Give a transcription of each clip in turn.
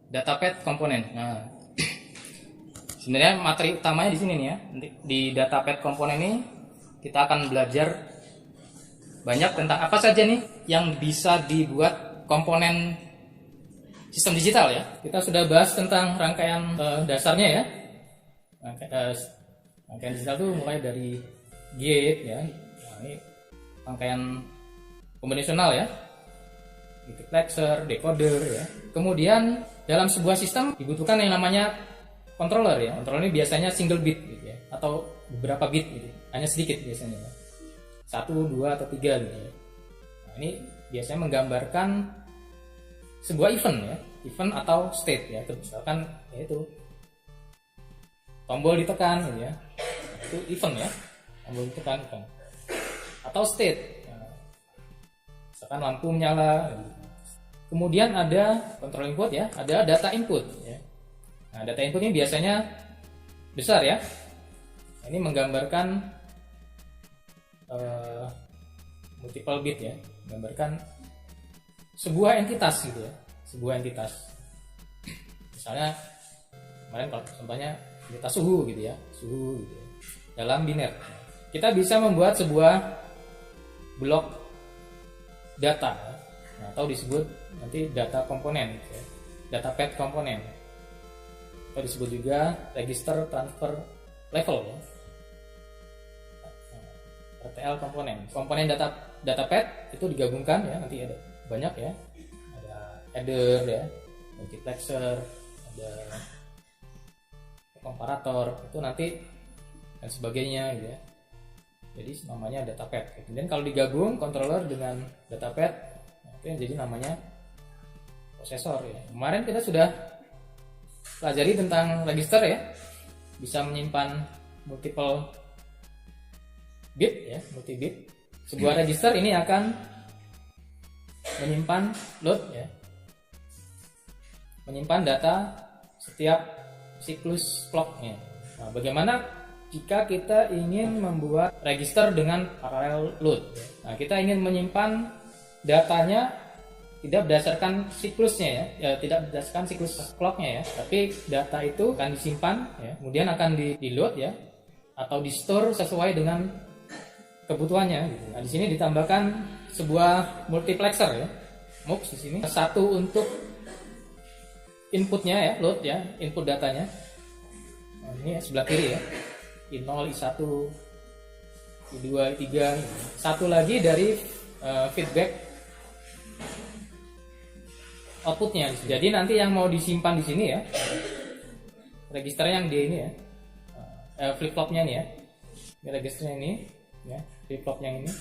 Datapad komponen. Nah, sebenarnya materi utamanya di sini nih ya. Nanti di Datapad komponen ini kita akan belajar banyak tentang apa saja nih yang bisa dibuat komponen sistem digital ya. Kita sudah bahas tentang rangkaian dasarnya ya. Rangkaian digital itu mulai dari gate ya. Nah, ini rangkaian konvensional ya. Multiplexer, decoder ya. Kemudian dalam sebuah sistem dibutuhkan yang namanya controller ya. Controller ini biasanya single bit gitu ya, atau beberapa bit gitu. Hanya sedikit biasanya ya. 1, 2 atau 3 gitu ya. Nah, ini biasanya menggambarkan sebuah event ya, event atau state ya. Misalkan yaitu tombol ditekan gitu ya. Nah, itu event ya. Tombol ditekan kan. Atau state. Nah, misalkan lampu menyala gitu. Kemudian ada control input ya, ada data input ya. Nah, data input ini biasanya besar ya. Ini menggambarkan multiple bit ya, menggambarkan sebuah entitas gitu ya, sebuah entitas. Misalnya kemarin kalau contohnya entitas suhu gitu ya, suhu gitu ya. Dalam biner kita bisa membuat sebuah blok data ya. Nah, atau disebut nanti data komponen gitu ya. Datapad komponen atau disebut juga register transfer level ya. RTL komponen datapad itu digabungkan ya, nanti ada banyak ya, ada header ya, multiplexer, ada komparator itu nanti dan sebagainya gitu ya. Jadi namanya datapad. Kemudian kalau digabung controller dengan datapad, itu yang jadi namanya prosesor ya. Kemarin kita sudah pelajari tentang register ya, bisa menyimpan multiple bit ya, multi bit. Sebuah register ini akan menyimpan load ya, menyimpan data setiap siklus clocknya. Nah, bagaimana jika kita ingin membuat register dengan parallel load ya? Nah, kita ingin menyimpan datanya tidak berdasarkan siklusnya ya, tidak berdasarkan siklus clocknya ya, tapi data itu akan disimpan ya, kemudian akan di load ya, atau di store sesuai dengan kebutuhannya gitu. Nah, di sini ditambahkan sebuah multiplexer ya, MUX di sini. Satu untuk inputnya ya, load ya, input datanya. Nah, ini sebelah kiri ya, I0, I1, I2, I3. Satu lagi dari feedback outputnya. Jadi nanti yang mau disimpan di sini ya, register yang di ini ya, flip flopnya nih ya, ini registernya ini ya, flip flop yang ini.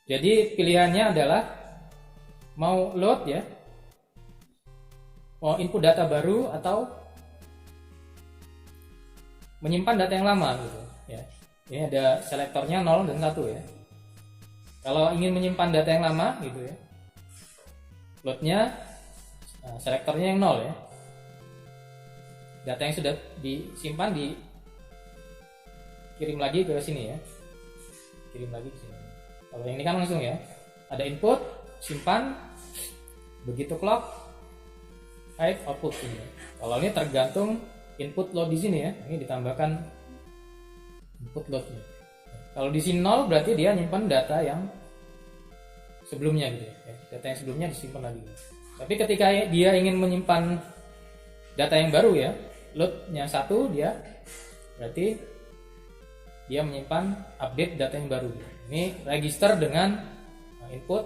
Jadi pilihannya adalah mau load ya, mau input data baru atau menyimpan data yang lama gitu ya. Ini ada selektornya 0 dan 1 ya. Kalau ingin menyimpan data yang lama gitu ya, loadnya selektornya yang 0 ya. Data yang sudah disimpan dikirim lagi ke sini ya. Kirim lagi ke sini. Kalau yang ini kan langsung ya. Ada input, simpan, begitu clock, hide output ini. Kalau ini tergantung input load di sini ya. Ini ditambahkan input loadnya. Kalau di sini 0 berarti dia nyimpan data yang sebelumnya gitu ya. Data yang sebelumnya disimpan lagi. Tapi ketika dia ingin menyimpan data yang baru ya, loadnya 1 dia, berarti dia menyimpan update data yang baru. Ini register dengan input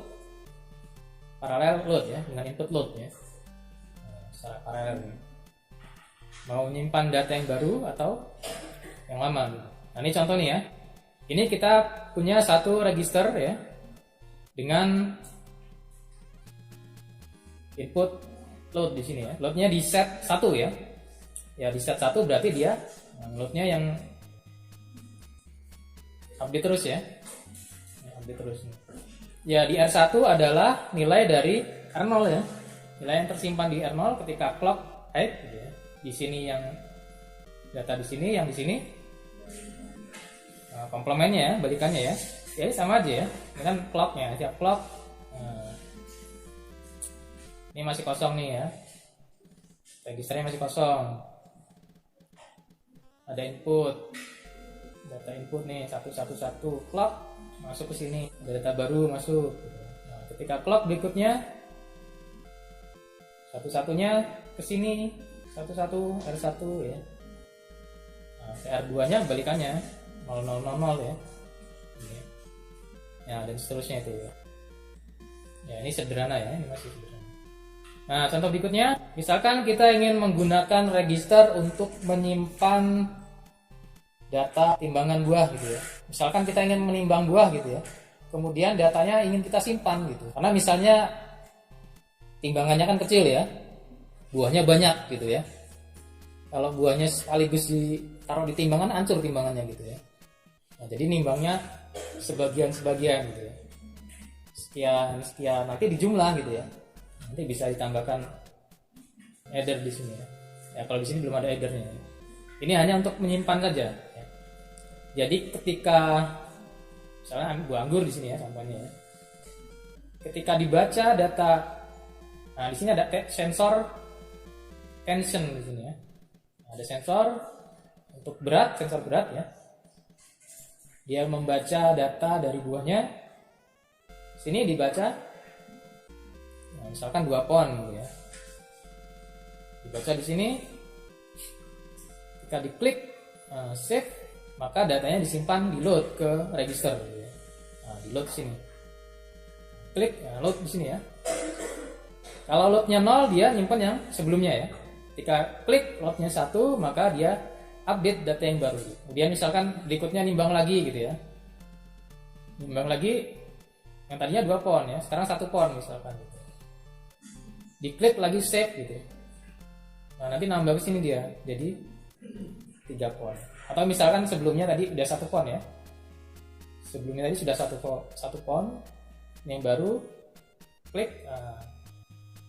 paralel load ya, dengan input load ya, secara paralel. Mau menyimpan data yang baru atau yang lama gitu. Nah, ini contoh nih ya. Ini kita punya satu register ya, dengan input load di sini ya. Loadnya di set 1 ya. Ya di set 1 berarti dia loadnya yang update terus ya. Update terus. Ya di R1 adalah nilai dari R0 ya. Nilai yang tersimpan di R0 ketika clock hide gitu ya. Di sini yang data di sini, yang di sini komplemennya ya, balikannya ya. Ya sama aja ya. Dengan clocknya, setiap clock Ini masih kosong nih ya, registernya masih kosong. Ada input, data input nih 111 clock masuk ke sini, ada data baru masuk. Nah, ketika clock berikutnya satu-satunya ke sini 11 R1 ya. Nah, R2 nya balikannya 0000 ya. Ini. Ya, dan seterusnya itu ya. Ya, ini sederhana ya, ini masih sederhana. Nah, contoh berikutnya, misalkan kita ingin menggunakan register untuk menyimpan data timbangan buah gitu ya. Misalkan kita ingin menimbang buah gitu ya. Kemudian datanya ingin kita simpan gitu. Karena misalnya timbangannya kan kecil ya. Buahnya banyak gitu ya. Kalau buahnya sekaligus ditaruh di timbangan, hancur timbangannya gitu ya. Nah, jadi nimbangnya sebagian-sebagian gitu ya. Sekian nanti dijumlah gitu ya. Nanti bisa ditambahkan header di sini ya. Ya kalau di sini belum ada headernya. Ini hanya untuk menyimpan saja. Ya. Jadi ketika misalnya buah anggur di sini ya contohnya. Ya. Ketika dibaca data, nah di sini ada sensor tension di sini ya. Ada sensor untuk berat, sensor berat ya. Dia membaca data dari buahnya. Sini dibaca. Nah, misalkan 2 pon gitu ya. Dibaca di sini. Ketika diklik save, maka datanya disimpan di load ke register gitu ya. Nah, di load sini. Klik load di sini ya. Kalau loadnya 0 dia nyimpan yang sebelumnya ya. Ketika klik loadnya 1 maka dia update data yang baru. Kemudian misalkan berikutnya nimbang lagi gitu ya. Nimbang lagi yang tadinya 2 pon ya, sekarang 1 pon misalkan gitu. Diklik lagi save gitu. Nah, nanti nambah ke sini dia jadi 3 pon. Atau misalkan sebelumnya tadi udah 1 pon ya. Sebelumnya tadi sudah 1 pon. Yang baru klik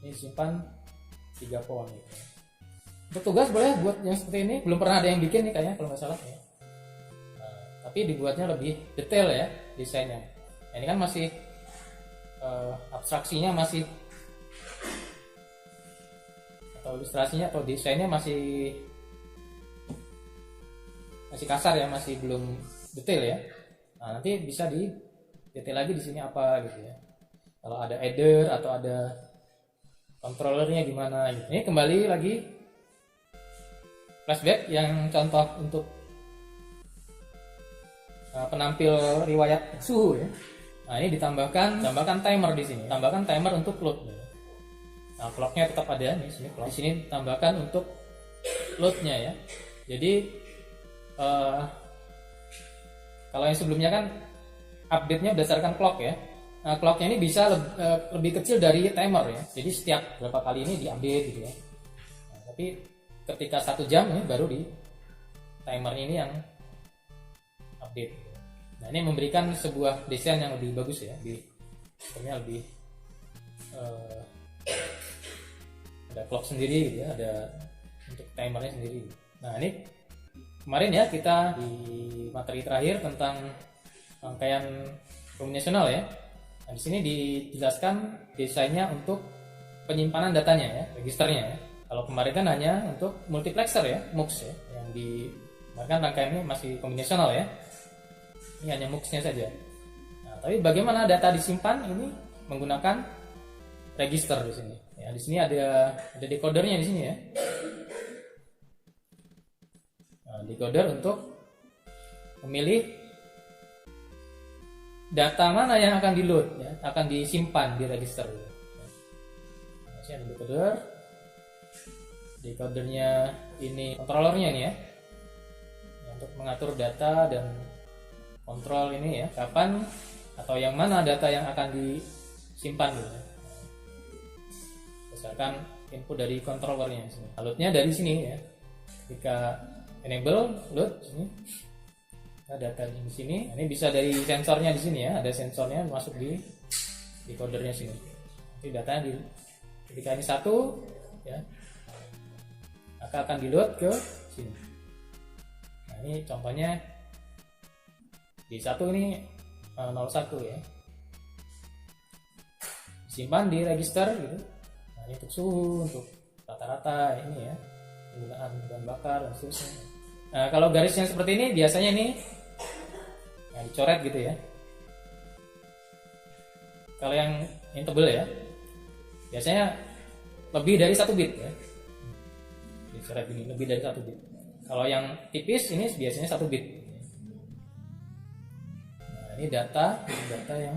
ini simpan 3 pon gitu. Untuk tugas boleh buat yang seperti ini, belum pernah ada yang bikin nih kayaknya kalau nggak salah ya. Nah, tapi dibuatnya lebih detail ya desainnya. Nah, ini kan masih abstraksinya masih atau ilustrasinya atau desainnya masih kasar ya, masih belum detail ya. Nah, nanti bisa di detail lagi di sini apa gitu ya. Kalau ada header atau ada controllernya gimana gitu. Ini kembali lagi flashback yang contoh untuk penampil riwayat suhu ya. Nah, ini ditambahkan timer di sini. Tambahkan timer untuk load. Nah, clocknya tetap ada nih sini clock. Di sini tambahkan untuk loadnya ya. Jadi kalau yang sebelumnya kan update-nya berdasarkan clock ya. Nah, clocknya ini bisa lebih kecil dari timer ya. Jadi setiap berapa kali ini diupdate gitu ya. Nah, tapi ketika 1 jam ini baru di timernya ini yang update. Nah, ini memberikan sebuah desain yang lebih bagus ya, sistemnya lebih ada clock sendiri gitu ya, ada untuk timernya sendiri. Nah, ini kemarin ya kita di materi terakhir tentang rangkaian kombinasional ya. Nah, di sini dijelaskan desainnya untuk penyimpanan datanya ya, registernya ya. Kalau kemarin kan hanya untuk multiplexer ya, MUX ya, yang kemarin kan rangkaiannya masih kombinasional ya. Ini hanya MUX-nya saja. Nah, tapi bagaimana data disimpan ini menggunakan register di sini. Ya, di sini ada decodernya di sini ya. Nah, decoder untuk memilih data mana yang akan di-load ya, akan disimpan di register. Nah, sini ada decoder. Decodernya ini controllernya nih ya. Untuk mengatur data dan kontrol ini ya, kapan atau yang mana data yang akan disimpan gitu. Berdasarkan input dari controllernya sini. Loadnya dari sini ya. Ketika enable load sini. Nah, data di sini. Ini bisa dari sensornya di sini ya. Ada sensornya masuk di decodernya sini. Nanti datanya ketika ini 1 ya. Maka akan di load ke sini. Nah, ini contohnya di 1 ini 01 ya. Simpan di register gitu. Nah, ini untuk suhu, untuk rata-rata ini ya, penggunaan bahan bakar dan seterusnya. Nah, kalau garisnya seperti ini biasanya ini dicoret gitu ya. Kalau yang tebel ya, biasanya lebih dari 1 bit ya. Dicoret ini lebih dari 1 bit. Kalau yang tipis ini biasanya 1 bit. Nah, ini data yang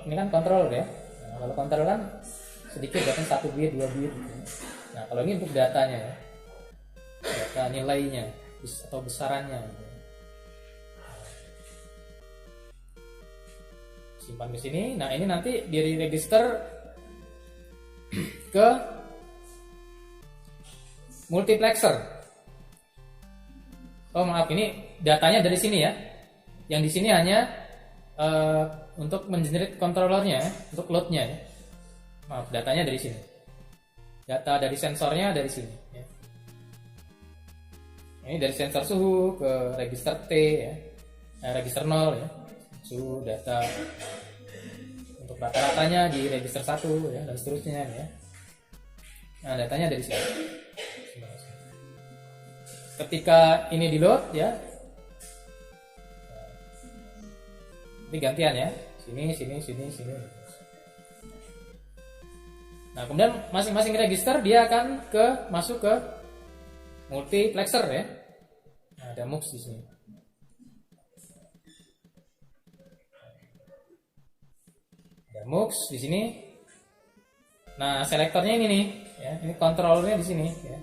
ini kan kontrol ya. Nah, kalau kontrol kan sedikit, datang 1 bit, 2 bit gitu. Nah, kalau ini untuk datanya ya, data nilainya atau besarannya gitu. Simpan ke sini. Nah, ini nanti di register ke multiplexer. Oh maaf, ini datanya dari sini ya. Yang di sini hanya untuk mengenerate controllernya, untuk loadnya ya. Maaf, datanya dari sini. Data dari sensornya dari sini. Ya. Ini dari sensor suhu ke register T ya, register 0 ya. Suhu data untuk rata-ratanya di register 1 ya, dan seterusnya ya. Nah, datanya dari sini. Ketika ini di load ya, ini gantian ya, sini. Nah, kemudian masing-masing register dia akan masuk ke multiplexer ya. Nah, ada MUX di sini. Ada MUX di sini. Nah, selektornya ini nih, ya. Ini kontrolnya di sini ya.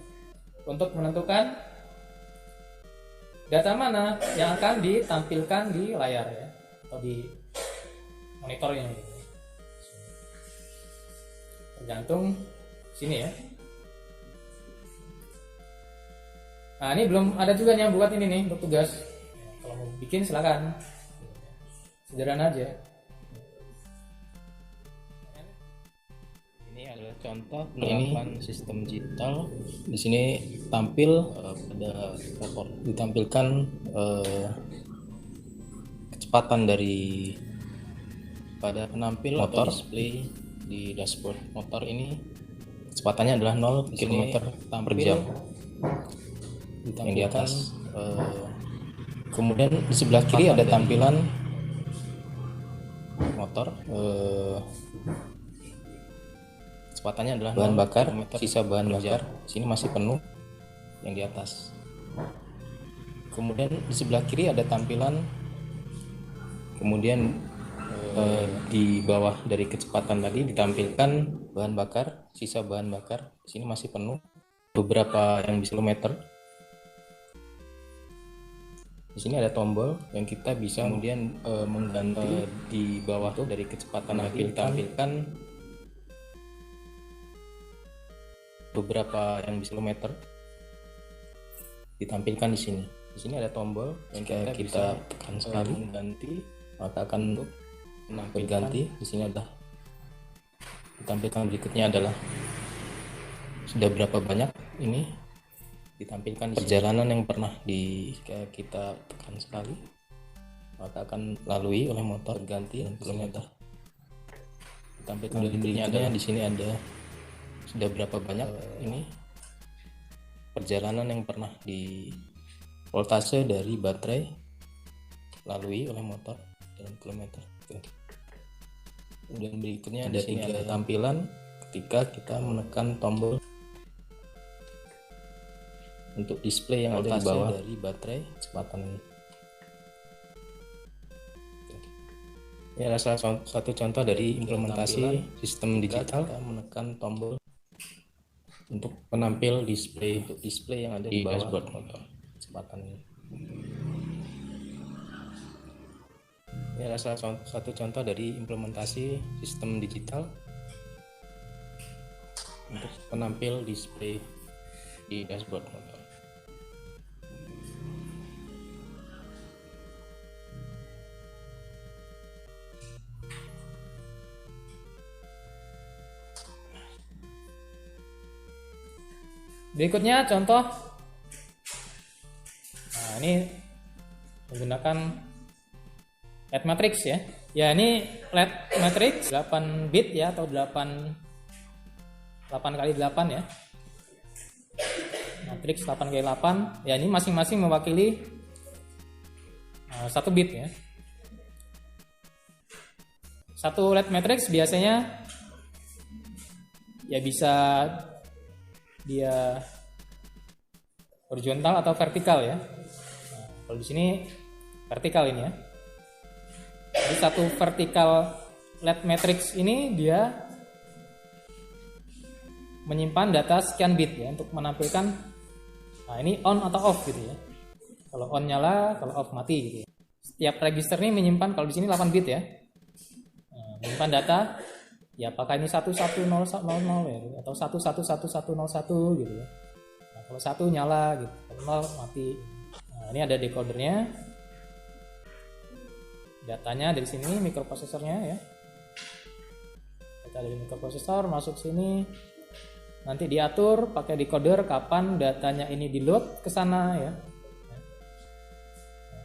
Untuk menentukan data mana yang akan ditampilkan di layar ya, atau di monitornya gitu. Tergantung sini ya. Nah, ini belum ada juga yang buat ini nih untuk tugas. Kalau mau bikin silakan. Sederhana aja. Ini adalah contoh penerapan sistem digital. Di sini tampil pada rapor ditampilkan kecepatan dari pada penampil motor, atau display di dashboard motor ini. Kecepatannya adalah 0 km per jam. Yang di atas. Kemudian di sebelah kiri ada tampilan motor. Kecepatannya adalah bahan bakar, sisa bahan bakar. Sini masih penuh yang di atas. Kemudian di sebelah kiri ada tampilan. Kemudian di bawah dari kecepatan tadi ditampilkan bahan bakar, sisa bahan bakar. Sini masih penuh. Beberapa yang bisa kilometer. Di sini ada tombol yang kita bisa kemudian mengganti di bawah tuh dari kecepatan tadi ditampilkan beberapa yang bisa kilometer ditampilkan di sini. Di sini ada tombol yang kita tekan sekali mengganti, maka akan berganti. Di sini ada ditampilkan berikutnya adalah sudah berapa banyak ini ditampilkan di perjalanan yang pernah kita tekan sekali, maka akan lalui oleh motor ganti dan kilometer. Ditampilkan berikutnya ada di sini ada sudah berapa banyak ini perjalanan yang pernah di voltase dari baterai lalui oleh motor dalam kilometer. Kemudian berikutnya ada 3 tampilan ketika kita menekan tombol untuk display yang ada di bawah dari baterai kecepatan ini. Ini adalah salah satu contoh dari implementasi sistem digital. Kita menekan tombol untuk penampil display yang ada di dashboard motor kecepatan ini. Ini adalah salah satu contoh dari implementasi sistem digital untuk penampil display di dashboard motor. Berikutnya contoh. Nah, ini menggunakan LED matrix ya. Ya, ini LED matrix 8 bit ya, atau 8 8x8 ya. Matriks 8x8 ya, ini masing-masing mewakili 1 bit ya. Satu LED matrix biasanya ya bisa dia horizontal atau vertikal ya. Nah, kalau di sini vertikal ini ya. Jadi satu vertikal LED matrix ini dia menyimpan data sekian bit ya untuk menampilkan, nah ini on atau off gitu ya. Kalau on nyala, kalau off mati gitu ya. Setiap register ini menyimpan, kalau di sini 8 bit ya. Nah, menyimpan data ya, apakah ini 1100 ya atau 111101 gitu ya. Nah, kalau 1 nyala gitu, kalau 0 mati. Nah, ini ada decodernya. Datanya dari sini, mikroprosesornya ya. Data dari mikroprosesor masuk sini. Nanti diatur pakai decoder kapan datanya ini di-load ke sana ya.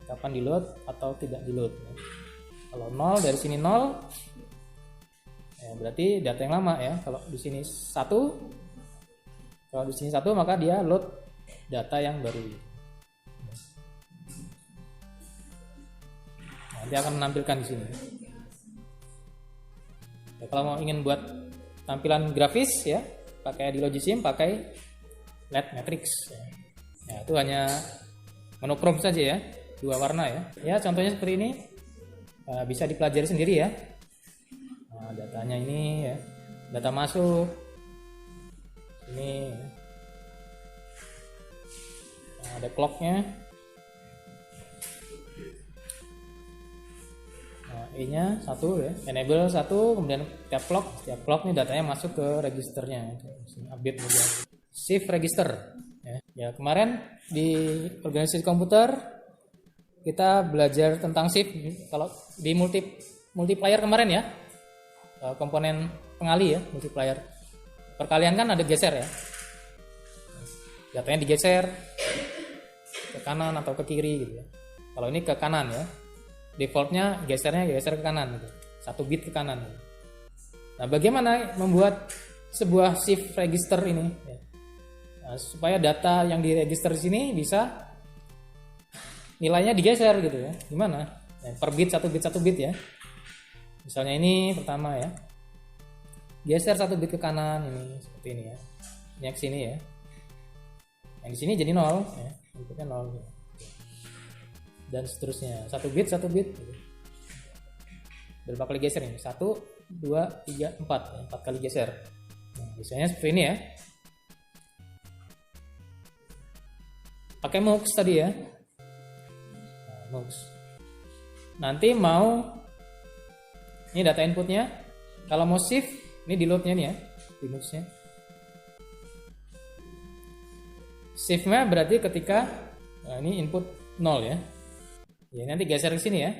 Kapan di-load atau tidak di-load. Kalau 0 dari sini 0 ya, berarti data yang lama ya. Kalau di sini 1, kalau di sini 1 maka dia load data yang baru. Nah, dia akan menampilkan di sini. Ya, kalau mau ingin buat tampilan grafis ya, pakai di Logisim pakai LED matrix. Ya, itu hanya monokrom saja ya, 2 warna ya. Ya, contohnya seperti ini. Bisa dipelajari sendiri ya. Nah, datanya ini ya, data masuk ini. Nah, ada clocknya. Nah, E-nya 1 ya, enable 1, kemudian setiap clock nih datanya masuk ke registernya. Update juga. Shift register ya. Ya, kemarin di organisasi komputer kita belajar tentang shift. Kalau di multiplier kemarin ya, komponen pengali ya, multiplier. Perkalian kan ada geser ya. Datanya digeser ke kanan atau ke kiri gitu ya. Kalau ini ke kanan ya. Defaultnya geser ke kanan gitu. 1 bit ke kanan gitu. Nah, bagaimana membuat sebuah shift register ini ya? Nah, supaya data yang di register di sini bisa nilainya digeser gitu ya. Gimana? Nah, per bit 1 bit ya. Misalnya ini pertama ya. Geser 1 bit ke kanan ini seperti ini ya. Ini ke sini ya. Yang di sini jadi 0 ya. Inputnya 0 ya. Dan seterusnya 1 bit gitu. Berapa kali geser ini? 1, 2, 3, 4 4 kali geser. Nah, biasanya seperti ini ya. Pakai MUX tadi ya. Nah, MUX. Nanti mau ini data inputnya. Kalau mau shift, ini di loadnya nih ya, di MUX-nya. Shift-nya berarti ketika ini input 0 ya. Ya, nanti geser ke sini ya.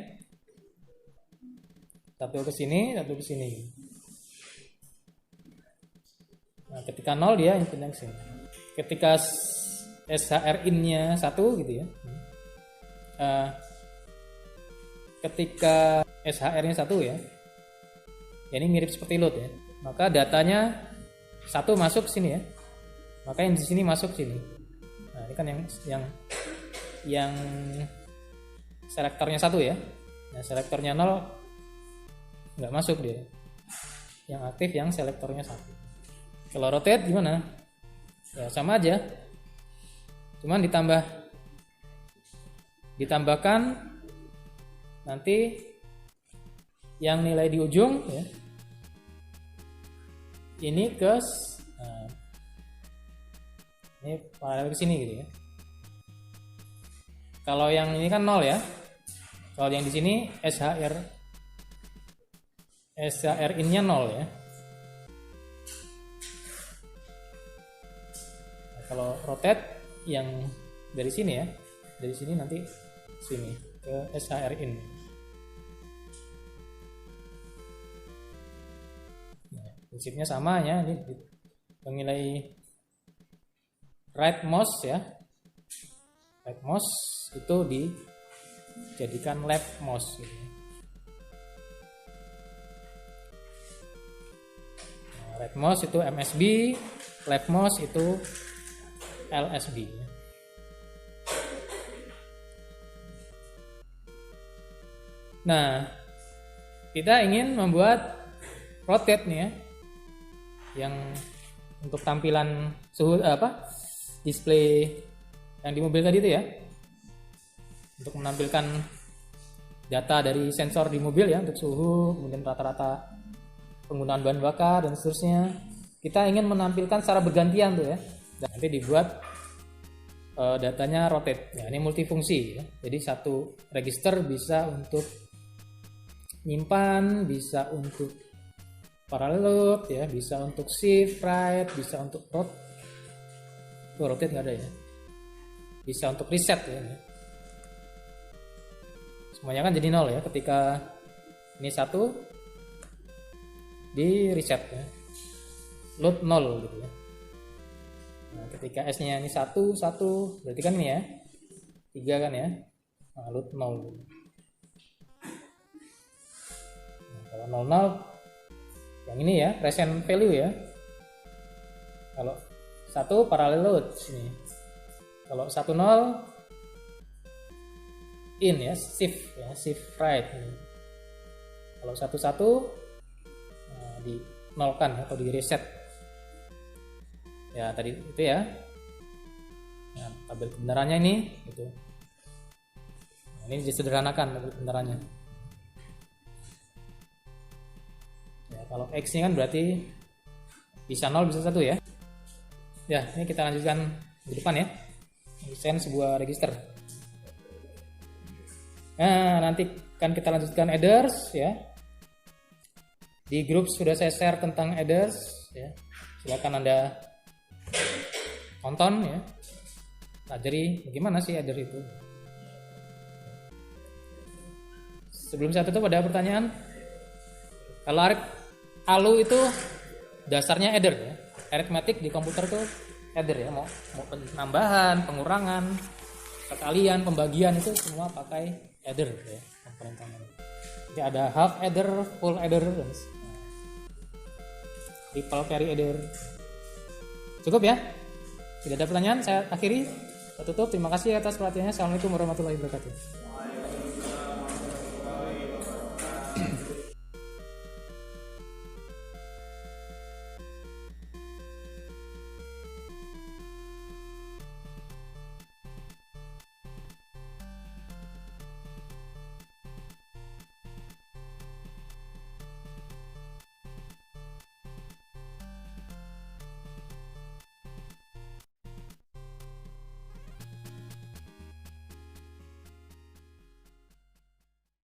1 ke sini, 1 ke sini. Nah, ketika 0 dia inputnya ke sini. Ketika SHR in-nya 1 gitu ya. Ketika SHR-nya 1 ya. Ya, ini mirip seperti load ya. Maka datanya 1 masuk ke sini ya. Maka yang di sini masuk sini. Nah, ini kan yang selektornya 1 ya. Nah, selektornya 0 nggak masuk dia. Yang aktif yang selektornya 1. Kalau rotate gimana? Ya sama aja. Cuman ditambahkan nanti yang nilai di ujung ya. Ini ini paralel ke sini gitu ya. Kalau yang ini kan 0 ya. Kalau yang di sini SHR in-nya 0 ya. Nah, kalau rotate yang dari sini ya. Dari sini nanti sini ke SHR in. Nah, prinsipnya sama ya. Ini penilai right mouse ya. Right mouse itu dijadikan left mouse gitu. Nah, right mouse itu MSB, left mouse itu LSB. Nah, kita ingin membuat rotate nih ya, yang untuk tampilan suhu display yang di mobil tadi itu ya, untuk menampilkan data dari sensor di mobil ya untuk suhu, kemudian rata-rata penggunaan bahan bakar dan seterusnya. Kita ingin menampilkan secara bergantian tuh ya, dan nanti dibuat datanya rotate. Ya, ini multifungsi ya. Jadi satu register bisa untuk nyimpan, bisa untuk parallel load ya, bisa untuk shift right, bisa untuk rotate nggak ada ya, bisa untuk reset ya. Semuanya kan jadi 0 ya ketika ini 1 di reset ya, load 0 gitu ya. Nah, ketika S nya ini 1 berarti kan ini ya 3 kan ya, nah, load 0. Nah, kalau 00 yang ini ya present value ya, kalau 1 parallel load sini, kalau 10 in ya shift right ini. Kalau 11 di nolkan ya, atau di reset ya tadi itu ya. Nah, tabel kebenarannya ini gitu. Nah, ini disederhanakan tabel kebenarannya ya. Kalau X nya kan berarti bisa 0 bisa 1 ya. Ya, ini kita lanjutkan di depan ya, desain sebuah register. Nah, nanti kan kita lanjutkan adders ya. Di grup sudah saya share tentang adders ya. Silakan Anda tonton ya. Pelajari bagaimana sih adder itu. Sebelum saya tutup, ada pertanyaan? Kalau ALU itu dasarnya adder ya. Arithmetic di komputer itu adder ya. Mau penambahan, pengurangan, perkalian, pembagian itu semua pakai adder ya, komponen-komponen. Jadi ada half adder, full adder, dan triple carry adder. Cukup ya? Tidak ada pertanyaan, saya akhiri. Saya tutup. Terima kasih atas perhatiannya. Assalamualaikum warahmatullahi wabarakatuh.